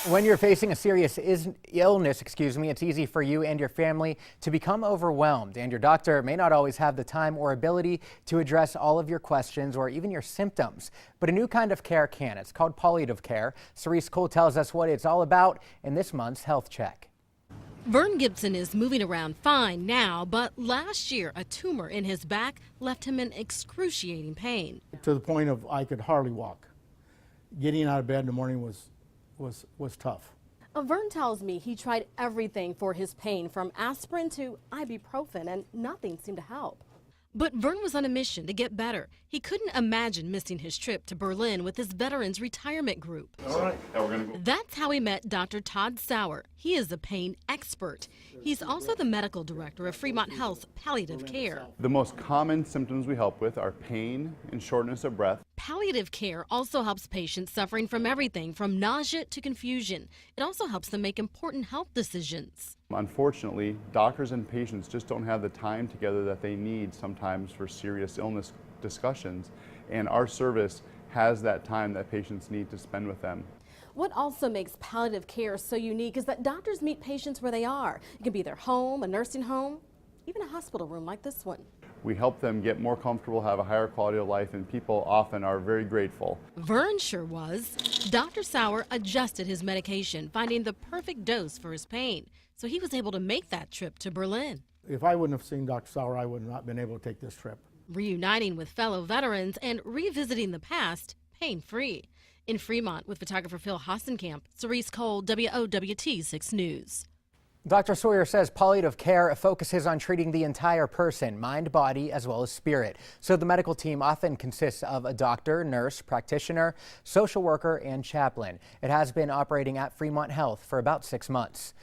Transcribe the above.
When you're facing a serious illness, it's easy for you and your family to become overwhelmed, and your doctor may not always have the time or ability to address all of your questions or even your symptoms. But a new kind of care can. It's called palliative care. Serese tells us what it's all about in this month's Health Check. Vern Gibson is moving around fine now, but last year a tumor in his back left him in excruciating pain. To the point of I could hardly walk. Getting out of bed in the morning was tough. Vern tells me he tried everything for his pain, from aspirin to ibuprofen, and nothing seemed to help. But Vern was on a mission to get better. He couldn't imagine missing his trip to Berlin with his veterans retirement group. All right, now we're gonna go. That's how he met Dr. Todd Sauer. He is a pain expert. He's also the medical director of Fremont Health Palliative Care. The most common symptoms we help with are pain and shortness of breath. Palliative care also helps patients suffering from everything from nausea to confusion. It also helps them make important health decisions. Unfortunately, doctors and patients just don't have the time together that they need sometimes for serious illness discussions, and our service has that time that patients need to spend with them. What also makes palliative care so unique is that doctors meet patients where they are. It can be their home, a nursing home, even a hospital room like this one. We help them get more comfortable, have a higher quality of life, and people often are very grateful. Vern sure was. Dr. Sauer adjusted his medication, finding the perfect dose for his pain, so he was able to make that trip to Berlin. If I wouldn't have seen Dr. Sauer, I would not have been able to take this trip. Reuniting with fellow veterans and revisiting the past pain-free. In Fremont with photographer Phil Hassenkamp, Serese, WOWT 6 News. Dr. Sauer says palliative care focuses on treating the entire person, mind, body, as well as spirit. So the medical team often consists of a doctor, nurse, practitioner, social worker, and chaplain. It has been operating at Fremont Health for about 6 months.